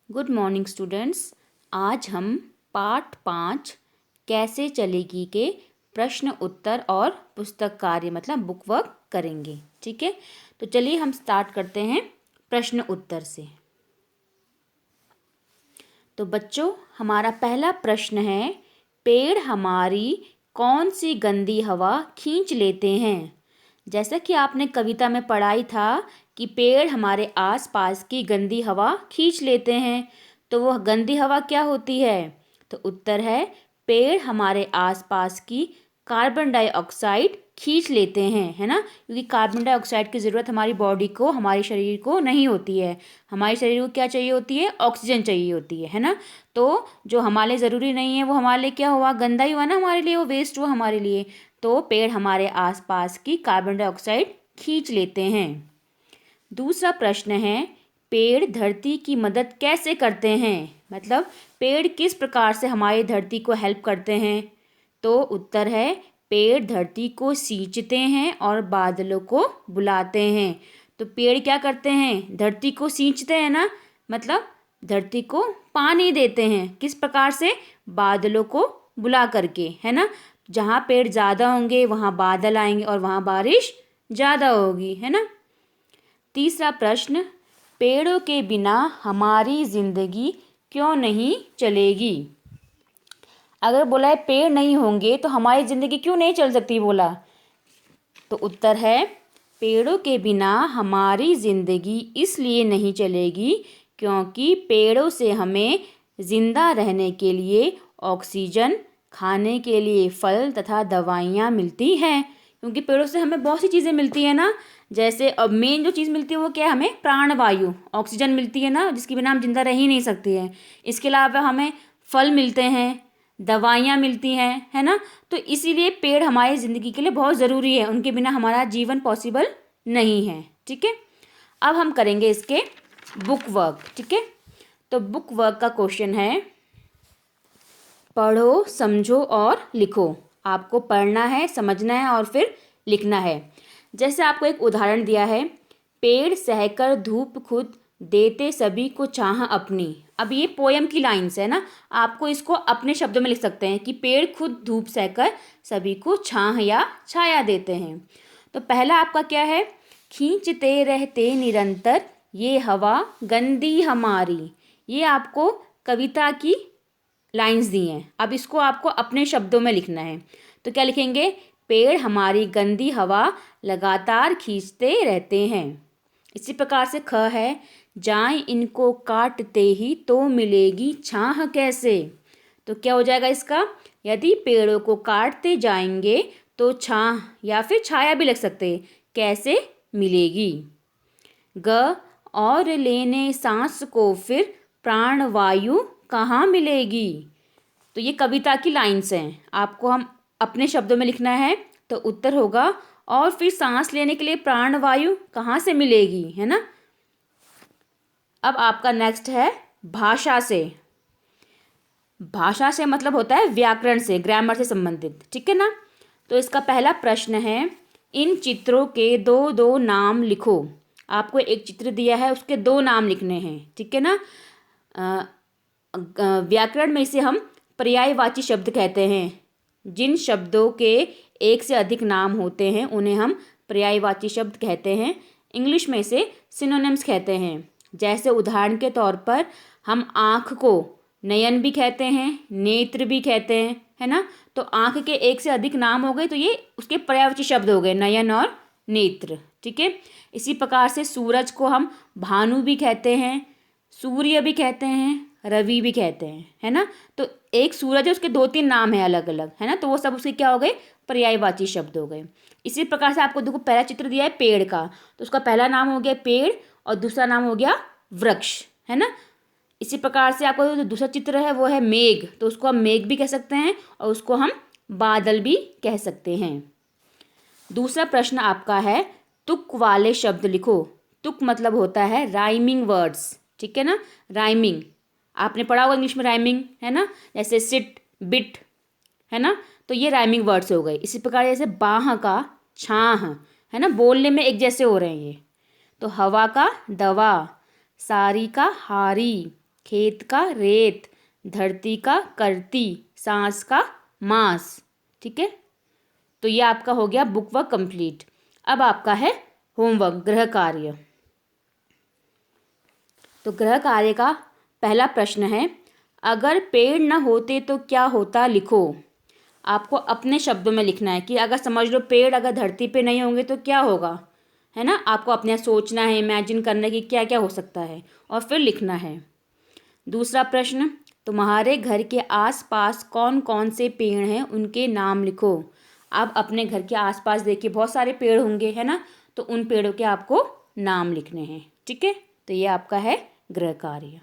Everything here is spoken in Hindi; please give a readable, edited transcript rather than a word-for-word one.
Good morning students. आज हम पाठ 5 कैसे चलेगी के प्रश्न उत्तर और पुस्तक कार्य मतलब बुक वर्क करेंगे। ठीक है, तो चलिए हम स्टार्ट करते हैं प्रश्न उत्तर से। तो बच्चों, हमारा पहला प्रश्न है, पेड़ हमारी कौन सी गंदी हवा खींच लेते हैं। जैसा कि आपने कविता में पढ़ाई था कि पेड़ हमारे आसपास की गंदी हवा खींच लेते हैं, तो वह गंदी हवा क्या होती है? तो उत्तर है, पेड़ हमारे आसपास की कार्बन डाइऑक्साइड खींच लेते हैं, है ना। क्योंकि कार्बन डाइऑक्साइड की ज़रूरत हमारी बॉडी को, हमारे शरीर को नहीं होती है। हमारे शरीर को क्या चाहिए होती है? ऑक्सीजन चाहिए होती है ना। तो जो हमारे लिए ज़रूरी नहीं है वो हमारे लिए क्या हुआ? गंदा ही हुआ ना हमारे लिए, वो वेस्ट हुआ हमारे लिए। तो पेड़ हमारे आसपास की कार्बन डाइऑक्साइड खींच लेते हैं। दूसरा प्रश्न है, पेड़ धरती की मदद कैसे करते हैं? मतलब पेड़ किस प्रकार से हमारी धरती को हेल्प करते हैं? तो उत्तर है, पेड़ धरती को सींचते हैं और बादलों को बुलाते हैं। तो पेड़ क्या करते हैं? धरती को सींचते हैं ना, मतलब धरती को पानी देते हैं। किस प्रकार से? बादलों को बुला करके, है ना। जहाँ पेड़ ज़्यादा होंगे वहाँ बादल आएंगे और वहाँ बारिश ज़्यादा होगी, है ना। तीसरा प्रश्न, पेड़ों के बिना हमारी जिंदगी क्यों नहीं चलेगी? अगर बोला है पेड़ नहीं होंगे तो हमारी ज़िंदगी क्यों नहीं चल सकती बोला, तो उत्तर है, पेड़ों के बिना हमारी ज़िंदगी इसलिए नहीं चलेगी क्योंकि पेड़ों से हमें ज़िंदा रहने के लिए ऑक्सीजन, खाने के लिए फल तथा दवाइयाँ मिलती हैं। क्योंकि पेड़ों से हमें बहुत सी चीज़ें मिलती हैं ना। जैसे अब मेन जो चीज़ मिलती है वो क्या है? हमें प्राणवायु, ऑक्सीजन मिलती है ना, जिसके बिना हम जिंदा रह ही नहीं सकते हैं। इसके अलावा हमें फल मिलते हैं, दवाइयाँ मिलती हैं, है ना। तो इसीलिए पेड़ हमारी ज़िंदगी के लिए बहुत ज़रूरी है, उनके बिना हमारा जीवन पॉसिबल नहीं है। ठीक है, अब हम करेंगे इसके बुक वर्क। ठीक है, तो बुक वर्क का क्वेश्चन है, पढ़ो, समझो और लिखो। आपको पढ़ना है, समझना है और फिर लिखना है। जैसे आपको एक उदाहरण दिया है, पेड़ सहकर धूप खुद देते सभी को छाह अपनी। अब ये पोयम की लाइन्स है ना, आपको इसको अपने शब्दों में लिख सकते हैं कि पेड़ खुद धूप सहकर सभी को छाह या छाया देते हैं। तो पहला आपका क्या है? खींचते रहते निरंतर ये हवा गंदी हमारी। ये आपको कविता की लाइंस दी हैं। अब इसको आपको अपने शब्दों में लिखना है। तो क्या लिखेंगे? पेड़ हमारी गंदी हवा लगातार खींचते रहते हैं। इसी प्रकार से ख है, जाएं इनको काटते ही तो मिलेगी छाह कैसे। तो क्या हो जाएगा इसका? यदि पेड़ों को काटते जाएंगे तो छाह या फिर छाया भी लग सकते हैं, कैसे मिलेगी। ग, और लेने सांस को फिर प्राणवायु कहाँ मिलेगी। तो ये कविता की लाइन्स हैं, आपको हम अपने शब्दों में लिखना है। तो उत्तर होगा, और फिर सांस लेने के लिए प्राणवायु कहाँ से मिलेगी, है ना। अब आपका नेक्स्ट है भाषा से। भाषा से मतलब होता है व्याकरण से, ग्रामर से संबंधित। ठीक है ना। तो इसका पहला प्रश्न है, इन चित्रों के दो दो नाम लिखो। आपको एक चित्र दिया है, उसके दो नाम लिखने हैं। ठीक है ना। व्याकरण में इसे हम पर्यायवाची शब्द कहते हैं। जिन शब्दों के एक से अधिक नाम होते हैं उन्हें हम पर्यायवाची शब्द कहते हैं। इंग्लिश में इसे सिनोनिम्स कहते हैं। जैसे उदाहरण के तौर पर हम आँख को नयन भी कहते हैं, नेत्र भी कहते हैं, है ना। तो आँख के एक से अधिक नाम हो गए तो ये उसके पर्यायवाची शब्द हो गए, नयन और नेत्र। ठीक है। इसी प्रकार से सूरज को हम भानु भी कहते हैं, सूर्य भी कहते हैं, रवि भी कहते हैं, है ना। तो एक सूरज है, उसके दो तीन नाम है अलग अलग, है ना। तो वो सब उसके क्या हो गए? पर्यायवाची शब्द हो गए। इसी प्रकार से आपको देखो पहला चित्र दिया है पेड़ का, तो उसका पहला नाम हो गया पेड़ और दूसरा नाम हो गया वृक्ष, है ना। इसी प्रकार से आपको जो दूसरा चित्र है वो है मेघ, तो उसको हम मेघ भी कह सकते हैं और उसको हम बादल भी कह सकते हैं। दूसरा प्रश्न आपका है, तुक वाले शब्द लिखो। तुक मतलब होता है राइमिंग वर्ड्स। ठीक है ना, राइमिंग आपने पढ़ा होगा इंग्लिश में, राइमिंग, है ना। जैसे सिट, बिट, है ना। तो ये राइमिंग वर्ड्स हो गए। इसी प्रकार जैसे बाह का छाह, है ना, बोलने में एक जैसे हो रहे हैं ये। तो हवा का दवा, सारी का हारी, खेत का रेत, धरती का करती, सांस का मांस। ठीक है, तो ये आपका हो गया बुक वर्क कंप्लीट। अब आपका है होमवर्क, गृह कार्य। तो गृह कार्य का पहला प्रश्न है, अगर पेड़ न होते तो क्या होता, लिखो। आपको अपने शब्दों में लिखना है कि अगर समझ लो पेड़ अगर धरती पे नहीं होंगे तो क्या होगा, है ना। आपको अपने सोचना है, इमेजिन करना है कि क्या क्या हो सकता है और फिर लिखना है। दूसरा प्रश्न, तुम्हारे घर के आसपास कौन कौन से पेड़ हैं, उनके नाम लिखो। आप अपने घर के आसपास देखिए बहुत सारे पेड़ होंगे, है ना, तो उन पेड़ों के आपको नाम लिखने हैं। ठीक है, तो ये आपका है गृह कार्य।